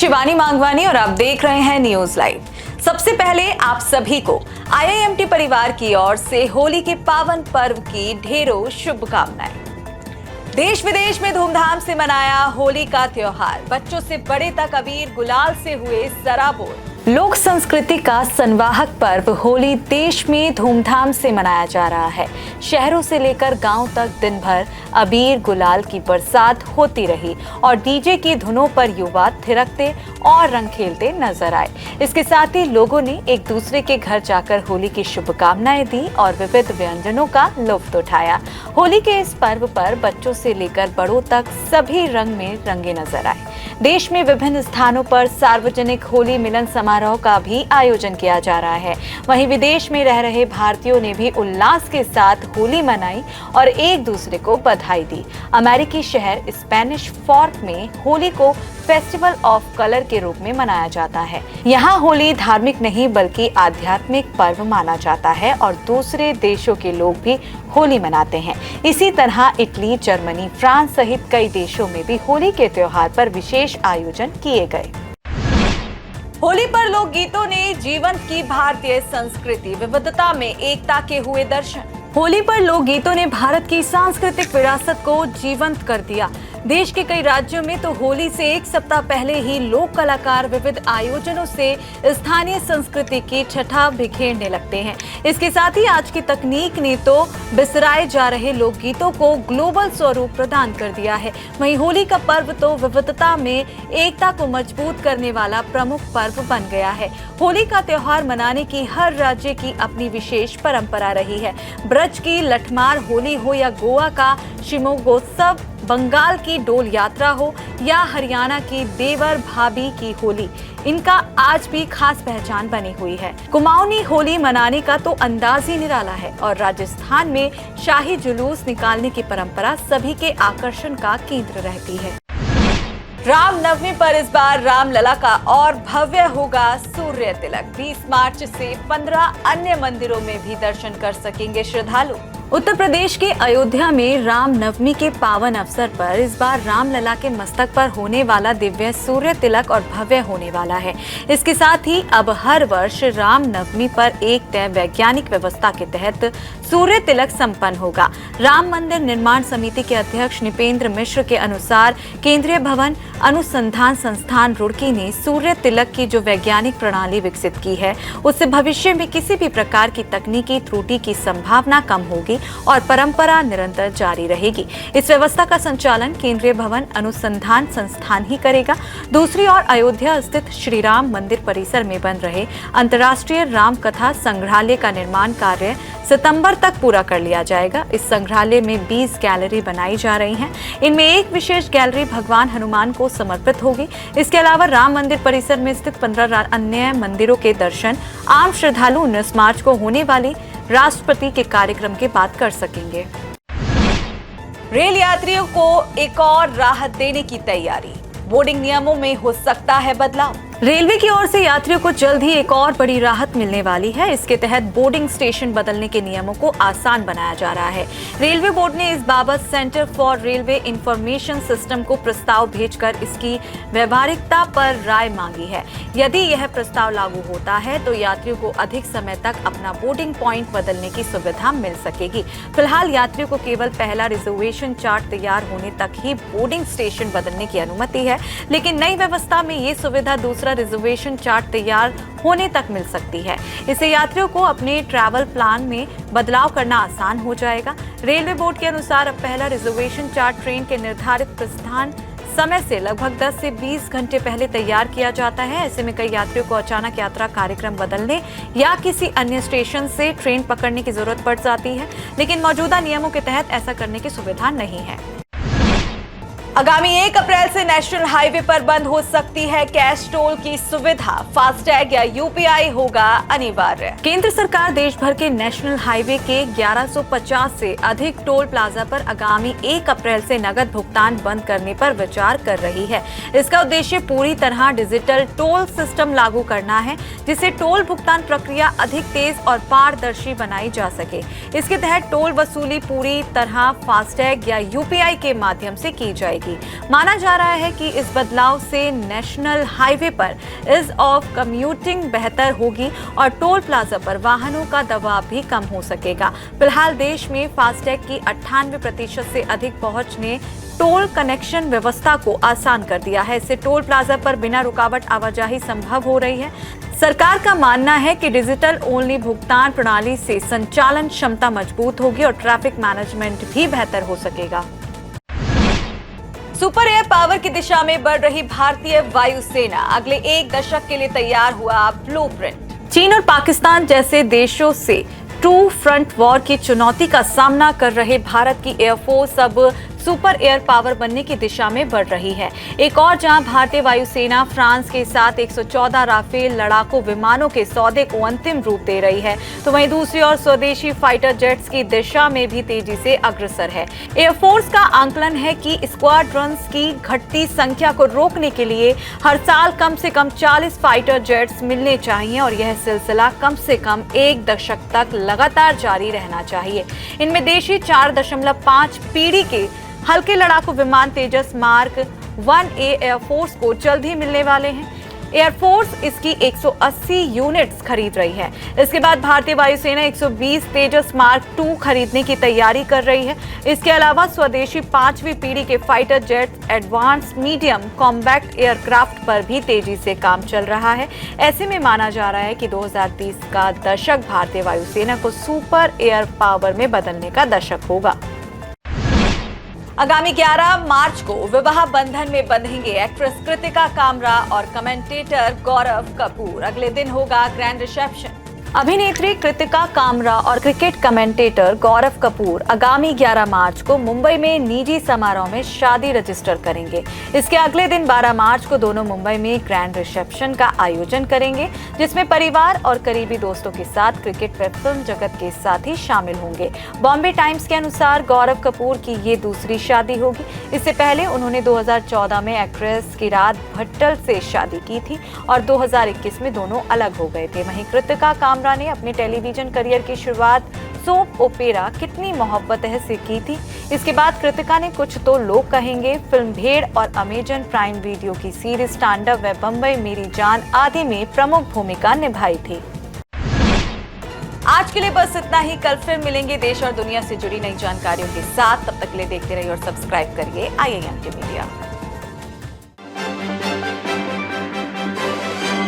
शिवानी मांगवानी और आप देख रहे हैं न्यूज लाइव। सबसे पहले आप सभी को IIMT परिवार की ओर से होली के पावन पर्व की ढेरों शुभकामनाएं। देश विदेश में धूमधाम से मनाया होली का त्योहार। बच्चों से बड़े तक अबीर गुलाल से हुए सराबोर। लोक संस्कृति का संवाहक पर्व होली देश में धूमधाम से मनाया जा रहा है। शहरों से लेकर गांव तक दिन भर अबीर गुलाल की बरसात होती रही और डीजे की धुनों पर युवा थिरकते और रंग खेलते नजर आए। इसके साथ ही लोगों ने एक दूसरे के घर जाकर होली की शुभकामनाएं दी और विविध व्यंजनों का लुत्फ उठाया। होली के इस पर्व पर बच्चों से लेकर बड़ों तक सभी रंग में रंगे नजर आए। देश में विभिन्न स्थानों पर सार्वजनिक होली मिलन समारोह का भी आयोजन किया जा रहा है। वहीं विदेश में रह रहे भारतीयों ने भी उल्लास के साथ होली मनाई और एक दूसरे को बधाई दी। अमेरिकी शहर स्पेनिश फॉर्क में होली को फेस्टिवल ऑफ कलर के रूप में मनाया जाता है। यहाँ होली धार्मिक नहीं बल्कि आध्यात्मिक पर्व माना जाता है और दूसरे देशों के लोग भी होली मनाते हैं। इसी तरह इटली, जर्मनी, फ्रांस सहित कई देशों में भी होली के त्योहार पर विशेष आयोजन किए गए। होली पर लोक गीतों ने जीवन की भारतीय संस्कृति विविधता में एकता के हुए दर्शन। होली पर लोक गीतों ने भारत की सांस्कृतिक विरासत को जीवंत कर दिया। देश के कई राज्यों में तो होली से एक सप्ताह पहले ही लोक कलाकार विविध आयोजनों से स्थानीय संस्कृति की छठा बिखेरने लगते हैं। इसके साथ ही आज की तकनीक ने तो बिसराए जा रहे लोकगीतों को ग्लोबल स्वरूप प्रदान कर दिया है। वहीं होली का पर्व तो विविधता में एकता को मजबूत करने वाला प्रमुख पर्व बन गया है। होली का त्योहार मनाने की हर राज्य की अपनी विशेष परंपरा रही है। ब्रज की लठमार होली हो या गोवा का शिमगोत्सव, बंगाल की डोल यात्रा हो या हरियाणा की देवर भाभी की होली, इनका आज भी खास पहचान बनी हुई है। कुमाऊनी होली मनाने का तो अंदाज ही निराला है और राजस्थान में शाही जुलूस निकालने की परंपरा सभी के आकर्षण का केंद्र रहती है। रामनवमी पर इस बार रामलला का और भव्य होगा सूर्य तिलक। 20 मार्च से 15 अन्य मंदिरों में भी दर्शन कर सकेंगे श्रद्धालु। उत्तर प्रदेश के अयोध्या में रामनवमी के पावन अवसर पर इस बार रामलला के मस्तक पर होने वाला दिव्य सूर्य तिलक और भव्य होने वाला है। इसके साथ ही अब हर वर्ष रामनवमी पर एक तय वैज्ञानिक व्यवस्था के तहत सूर्य तिलक संपन्न होगा। राम मंदिर निर्माण समिति के अध्यक्ष निपेंद्र मिश्र के अनुसार केंद्रीय भवन अनुसंधान संस्थान रुड़की ने सूर्य तिलक की जो वैज्ञानिक प्रणाली विकसित की है, उससे भविष्य में किसी भी प्रकार की तकनीकी त्रुटि की संभावना कम होगी और परंपरा निरंतर जारी रहेगी। इस व्यवस्था का संचालन केंद्रीय भवन अनुसंधान संस्थान ही करेगा। दूसरी ओर अयोध्या स्थित श्री राम मंदिर परिसर में बन रहे अंतर्राष्ट्रीय राम कथा संग्रहालय का निर्माण कार्य सितंबर तक पूरा कर लिया जाएगा। इस संग्रहालय में 20 गैलरी बनाई जा रही हैं। इनमें एक विशेष गैलरी भगवान हनुमान को समर्पित होगी। इसके अलावा राम मंदिर परिसर में स्थित 15 अन्य मंदिरों के दर्शन आम श्रद्धालु 19 मार्च को होने वाली राष्ट्रपति के कार्यक्रम के बाद कर सकेंगे। रेल यात्रियों को एक और राहत देने की तैयारी। बोर्डिंग नियमों में हो सकता है बदलाव। रेलवे की ओर से यात्रियों को जल्द ही एक और बड़ी राहत मिलने वाली है। इसके तहत बोर्डिंग स्टेशन बदलने के नियमों को आसान बनाया जा रहा है। रेलवे बोर्ड ने इस बाबत centre for railway information system को प्रस्ताव भेजकर इसकी व्यवहारिकता पर राय मांगी है। यदि यह प्रस्ताव लागू होता है तो यात्रियों को अधिक समय तक अपना बोर्डिंग पॉइंट बदलने की सुविधा मिल सकेगी। फिलहाल यात्रियों को केवल पहला रिजर्वेशन चार्ट तैयार होने तक ही बोर्डिंग स्टेशन बदलने की अनुमति है, लेकिन नई व्यवस्था में ये सुविधा दूसरा रिजर्वेशन चार्ट तैयार होने तक मिल सकती है। इससे यात्रियों को अपने ट्रैवल प्लान में बदलाव करना आसान हो जाएगा। रेलवे बोर्ड के अनुसार अब पहला रिजर्वेशन चार्ट ट्रेन के निर्धारित प्रस्थान समय से लगभग 10 से 20 घंटे पहले तैयार किया जाता है। ऐसे में कई यात्रियों को अचानक यात्रा कार्यक्रम बदलने या किसी अन्य स्टेशन से ट्रेन पकड़ने की जरूरत पड़ जाती है, लेकिन मौजूदा नियमों के तहत ऐसा करने की सुविधा नहीं है। आगामी 1 अप्रैल से नेशनल हाईवे पर बंद हो सकती है कैश टोल की सुविधा। फास्टैग या यूपीआई होगा अनिवार्य। केंद्र सरकार देश भर के नेशनल हाईवे के 1150 से अधिक टोल प्लाजा पर आगामी 1 अप्रैल से नगद भुगतान बंद करने पर विचार कर रही है। इसका उद्देश्य पूरी तरह डिजिटल टोल सिस्टम लागू करना है, जिससे टोल भुगतान प्रक्रिया अधिक तेज और पारदर्शी बनाई जा सके। इसके तहत टोल वसूली पूरी तरह फास्टैग या यूपीआई के माध्यम से की जाएगी। होगी। माना जा रहा है कि इस बदलाव से नेशनल हाईवे पर ईज ऑफ कम्यूटिंग बेहतर होगी और टोल प्लाजा पर वाहनों का दबाव भी कम हो सकेगा। फिलहाल देश में फास्टैग की 98% से अधिक पहुंच ने टोल कनेक्शन व्यवस्था को आसान कर दिया है। इससे टोल प्लाजा पर बिना रुकावट आवाजाही संभव हो रही है। सरकार का मानना है कि डिजिटल ओनली भुगतान प्रणाली से संचालन क्षमता मजबूत होगी और ट्रैफिक मैनेजमेंट भी बेहतर हो सकेगा। सुपर एयर पावर की दिशा में बढ़ रही भारतीय वायुसेना अगले 1 दशक के लिए तैयार हुआ ब्लूप्रिंट। चीन और पाकिस्तान जैसे देशों से टू फ्रंट वॉर की चुनौती का सामना कर रहे भारत की एयरफोर्स अब सुपर एयर पावर बनने की दिशा में बढ़ रही है। एक और जहां भारतीय वायुसेना फ्रांस के साथ 114 राफेल लड़ाकू विमानों के सौदे को अंतिम रूप दे रही है, तो वहीं दूसरी ओर स्वदेशी फाइटर जेट्स की दिशा में भी तेजी से अग्रसर है। एयरफोर्स का आंकलन है कि स्क्वाड्रन्स की घटती संख्या को रोकने के लिए हर साल कम से कम 40 फाइटर जेट्स मिलने चाहिए और यह सिलसिला कम से कम 1 दशक तक लगातार जारी रहना चाहिए। इनमें देशी 4.5 पीढ़ी के हल्के लड़ाकू विमान तेजस मार्क 1A एयरफोर्स को जल्द ही मिलने वाले हैं। एयरफोर्स इसकी 180 यूनिट्स खरीद रही है। इसके बाद भारतीय वायुसेना 120 तेजस मार्क 2 खरीदने की तैयारी कर रही है। इसके अलावा स्वदेशी 5वीं पीढ़ी के fighter jet advance medium combat aircraft पर भी तेजी से काम चल रहा है। ऐसे में माना जा रहा है कि 2030 का दशक भारतीय वायुसेना को सुपर एयर पावर में बदलने का दशक होगा। आगामी 11 मार्च को विवाह बंधन में बंधेंगे एक्ट्रेस कृतिका कामरा और कमेंटेटर गौरव कपूर। अगले दिन होगा ग्रैंड रिसेप्शन। अभिनेत्री कृतिका कामरा और क्रिकेट कमेंटेटर गौरव कपूर आगामी 11 मार्च को मुंबई में निजी समारोह में शादी रजिस्टर करेंगे। इसके अगले दिन 12 मार्च को दोनों मुंबई में ग्रैंड रिसेप्शन का आयोजन करेंगे, जिसमें परिवार और करीबी दोस्तों के साथ क्रिकेट व फिल्म जगत के साथ ही शामिल होंगे। बॉम्बे टाइम्स के अनुसार गौरव कपूर की ये दूसरी शादी होगी। इससे पहले उन्होंने 2014 में एक्ट्रेस किरात भट्टल से शादी की थी और 2021 में दोनों अलग हो गए थे। वहीं कृतिका कामरा ने अपने टेलीविजन करियर की शुरुआत सोप ओपेरा कितनी मोहब्बत है से की थी। इसके बाद कृतिका ने कुछ तो लोग कहेंगे फिल्म भेड़ और अमेजन प्राइम वीडियो की सीरीज स्टैंड अप व बम्बई मेरी जान आदि में प्रमुख भूमिका निभाई थी। आज के लिए बस इतना ही। कल फिर मिलेंगे देश और दुनिया से जुड़ी नई जानकारियों के साथ। तब तक के लिए देखते रहिए और सब्सक्राइब करिए IIMT मीडिया।